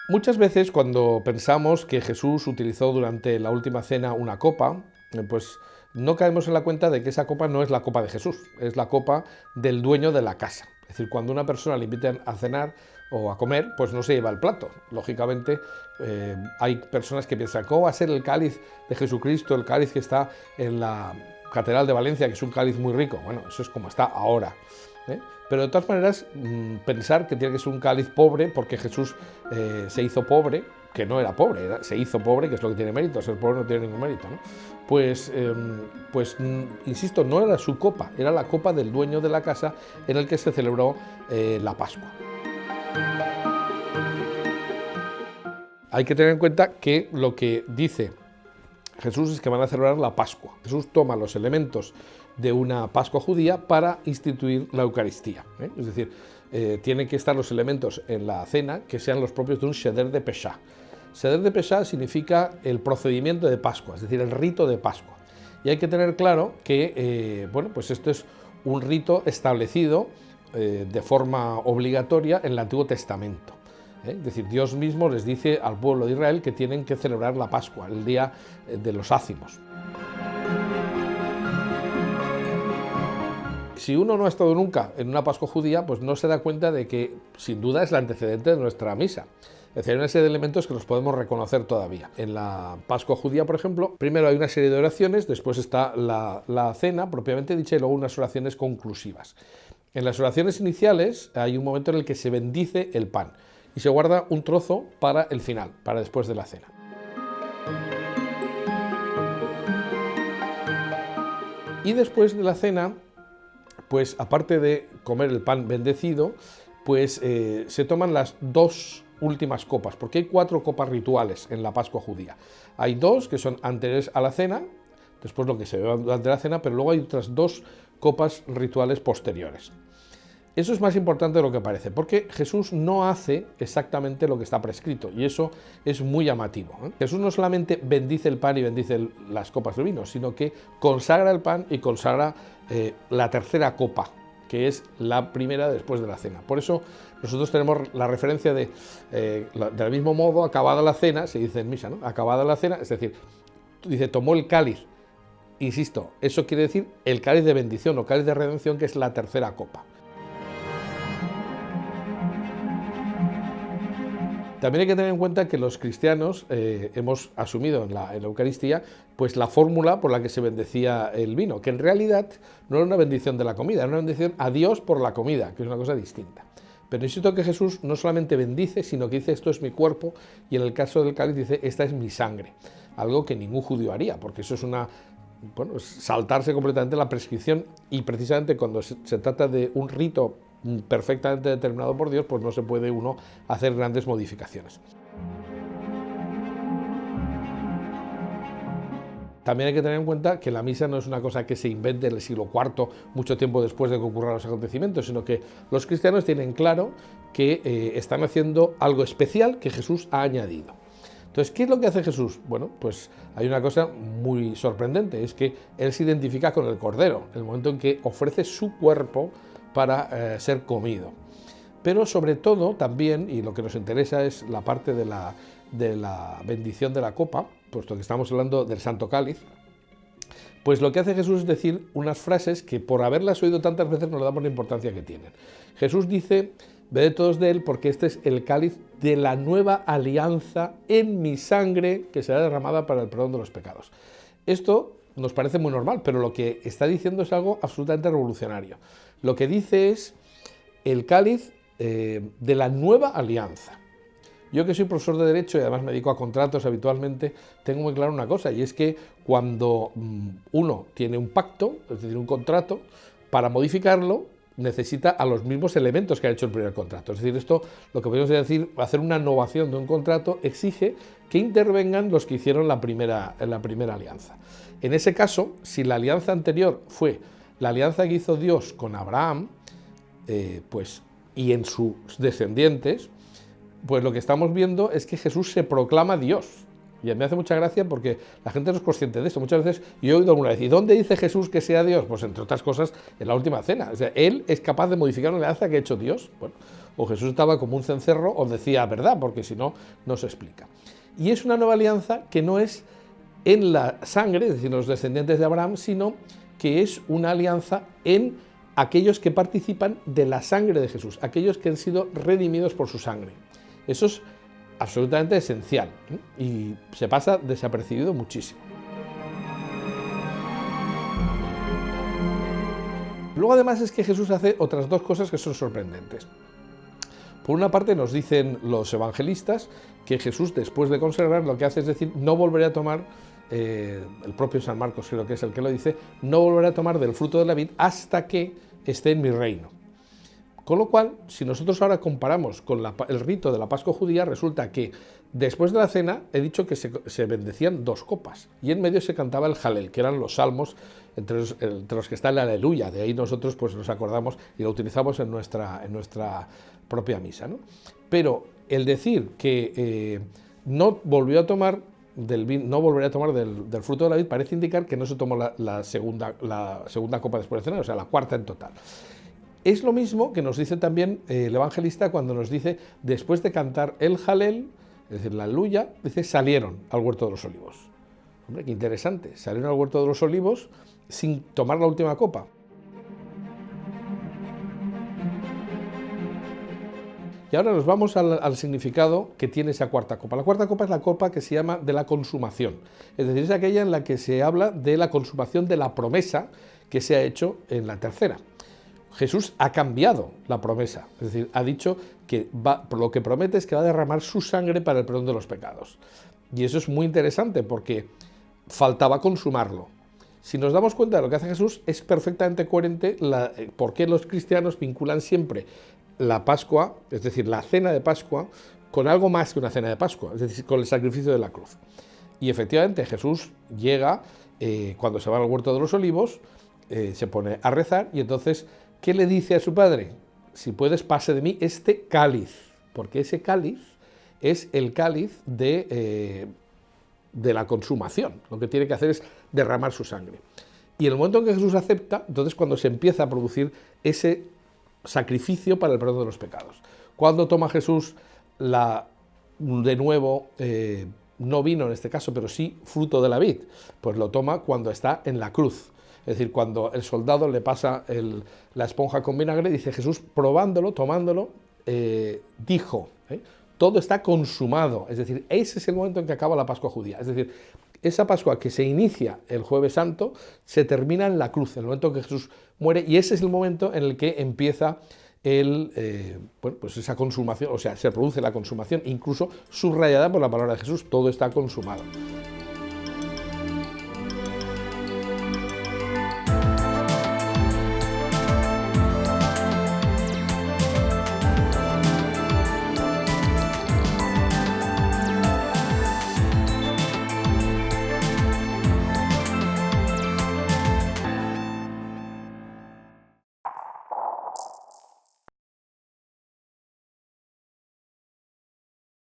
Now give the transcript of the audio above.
Muchas veces cuando pensamos que Jesús utilizó durante la última cena una copa, pues no caemos en la cuenta de que esa copa no es la copa de Jesús, es la copa del dueño de la casa. Es decir, cuando una persona le invitan a cenar o a comer, pues no se lleva el plato. Lógicamente, hay personas que piensan, ¿cómo va a ser el cáliz de Jesucristo, el cáliz que está en la Catedral de Valencia, que es un cáliz muy rico? Bueno, eso es como está ahora. Pero de todas maneras, pensar que tiene que ser un cáliz pobre porque Jesús se hizo pobre, que no era pobre, se hizo pobre, que es lo que tiene mérito, ser pobre no tiene ningún mérito, ¿no? Insisto, no era su copa, era la copa del dueño de la casa en el que se celebró la Pascua. Hay que tener en cuenta que lo que dice Jesús es que van a celebrar la Pascua. Jesús toma los elementos de una Pascua judía para instituir la Eucaristía. Es decir, tienen que estar los elementos en la cena que sean los propios de un Seder de Pesá. Seder de Pesá significa el procedimiento de Pascua, es decir, el rito de Pascua. Y hay que tener claro que pues esto es un rito establecido de forma obligatoria en el Antiguo Testamento. Es decir, Dios mismo les dice al pueblo de Israel que tienen que celebrar la Pascua, el día de los ácimos. Si uno no ha estado nunca en una Pascua judía, pues no se da cuenta de que, sin duda, es el antecedente de nuestra misa. Es decir, hay una serie de elementos que los podemos reconocer todavía. En la Pascua judía, por ejemplo, primero hay una serie de oraciones, después está la cena propiamente dicha y luego unas oraciones conclusivas. En las oraciones iniciales hay un momento en el que se bendice el pan y se guarda un trozo para el final, para después de la cena. Y después de la cena, pues aparte de comer el pan bendecido, pues se toman las dos últimas copas, porque hay 4 copas rituales en la Pascua judía. Hay 2 que son anteriores a la cena, después lo que se bebe durante la cena, pero luego hay otras 2 copas rituales posteriores. Eso es más importante de lo que parece, porque Jesús no hace exactamente lo que está prescrito, y eso es muy llamativo. Jesús no solamente bendice el pan y bendice las copas de vino, sino que consagra el pan y consagra la tercera copa, que es la primera después de la cena. Por eso nosotros tenemos la referencia del mismo modo, acabada la cena, se dice en misa, ¿no? Acabada la cena, es decir, dice, tomó el cáliz. Insisto, eso quiere decir el cáliz de bendición o cáliz de redención, que es la tercera copa. También hay que tener en cuenta que los cristianos hemos asumido en la Eucaristía pues la fórmula por la que se bendecía el vino, que en realidad no era una bendición de la comida, era una bendición a Dios por la comida, que es una cosa distinta. Pero insisto que Jesús no solamente bendice, sino que dice esto es mi cuerpo, y en el caso del cáliz dice esta es mi sangre, algo que ningún judío haría, porque eso es es saltarse completamente la prescripción, y precisamente cuando se trata de un rito perfectamente determinado por Dios, pues no se puede uno hacer grandes modificaciones. También hay que tener en cuenta que la misa no es una cosa que se invente en el siglo IV, mucho tiempo después de que ocurran los acontecimientos, sino que los cristianos tienen claro que están haciendo algo especial que Jesús ha añadido. Entonces, ¿qué es lo que hace Jesús? Bueno, pues hay una cosa muy sorprendente, es que Él se identifica con el Cordero, en el momento en que ofrece su cuerpo para ser comido. Pero sobre todo también, y lo que nos interesa es la parte de la bendición de la copa, puesto que estamos hablando del Santo Cáliz, pues lo que hace Jesús es decir unas frases que por haberlas oído tantas veces no le damos la importancia que tienen. Jesús dice, bebed todos de él porque este es el cáliz de la nueva alianza en mi sangre que será derramada para el perdón de los pecados. Esto nos parece muy normal, pero lo que está diciendo es algo absolutamente revolucionario. Lo que dice es el cáliz de la nueva alianza. Yo, que soy profesor de Derecho y además me dedico a contratos habitualmente, tengo muy claro una cosa, y es que cuando uno tiene un pacto, es decir, un contrato, para modificarlo necesita a los mismos elementos que ha hecho el primer contrato. Es decir, esto, lo que podemos decir, hacer una innovación de un contrato exige que intervengan los que hicieron la primera alianza. En ese caso, si la alianza anterior fue la alianza que hizo Dios con Abraham, y en sus descendientes, pues lo que estamos viendo es que Jesús se proclama Dios. Y me hace mucha gracia porque la gente no es consciente de esto. Muchas veces, yo he oído alguna vez, ¿y dónde dice Jesús que sea Dios? Pues entre otras cosas, en la última cena. O sea, Él es capaz de modificar una alianza que ha hecho Dios. Bueno, o Jesús estaba como un cencerro o decía verdad, porque si no, no se explica. Y es una nueva alianza que no es en la sangre, es decir, los descendientes de Abraham, sino que es una alianza en aquellos que participan de la sangre de Jesús, aquellos que han sido redimidos por su sangre. Eso es absolutamente esencial, ¿eh? Y se pasa desapercibido muchísimo. Luego además es que Jesús hace otras dos cosas que son sorprendentes. Por una parte nos dicen los evangelistas que Jesús, después de consagrar, lo que hace es decir, no volveré a tomar, el propio San Marcos creo que es el que lo dice, no volveré a tomar del fruto de la vid hasta que esté en mi reino. Con lo cual, si nosotros ahora comparamos con el rito de la Pascua judía, resulta que después de la cena he dicho que se bendecían 2 copas y en medio se cantaba el Jalel, que eran los salmos entre los que está el Aleluya. De ahí nosotros pues nos acordamos y lo utilizamos en nuestra propia misa, ¿no? Pero el decir que no volvió a tomar no volveré a tomar del fruto de la vid parece indicar que no se tomó la segunda copa después de cenar, o sea, la cuarta en total. Es lo mismo que nos dice también el evangelista cuando nos dice, después de cantar el Jalel, es decir, la Aleluya, dice, salieron al huerto de los olivos. Hombre, qué interesante, salieron al huerto de los olivos sin tomar la última copa. Y ahora nos vamos al significado que tiene esa cuarta copa. La cuarta copa es la copa que se llama de la consumación, es decir, es aquella en la que se habla de la consumación de la promesa que se ha hecho en la tercera. Jesús ha cambiado la promesa, es decir, ha dicho que lo que promete es que va a derramar su sangre para el perdón de los pecados. Y eso es muy interesante porque faltaba consumarlo. Si nos damos cuenta de lo que hace Jesús, es perfectamente coherente por qué los cristianos vinculan siempre la Pascua, es decir, la cena de Pascua, con algo más que una cena de Pascua, es decir, con el sacrificio de la cruz. Y efectivamente Jesús llega, cuando se va al huerto de los olivos, se pone a rezar y entonces, ¿qué le dice a su padre? Si puedes, pase de mí este cáliz, porque ese cáliz es el cáliz de la consumación. Lo que tiene que hacer es derramar su sangre. Y en el momento en que Jesús acepta, entonces cuando se empieza a producir ese sacrificio para el perdón de los pecados. Cuando toma Jesús de nuevo, no vino en este caso, pero sí fruto de la vid, pues lo toma cuando está en la cruz. Es decir, cuando el soldado le pasa la esponja con vinagre, dice Jesús, probándolo, tomándolo, dijo, todo está consumado. Es decir, ese es el momento en que acaba la Pascua judía. Es decir, esa Pascua que se inicia el Jueves Santo se termina en la cruz, en el momento en que Jesús muere, y ese es el momento en el que empieza pues esa consumación, o sea, se produce la consumación, incluso subrayada por la palabra de Jesús, todo está consumado.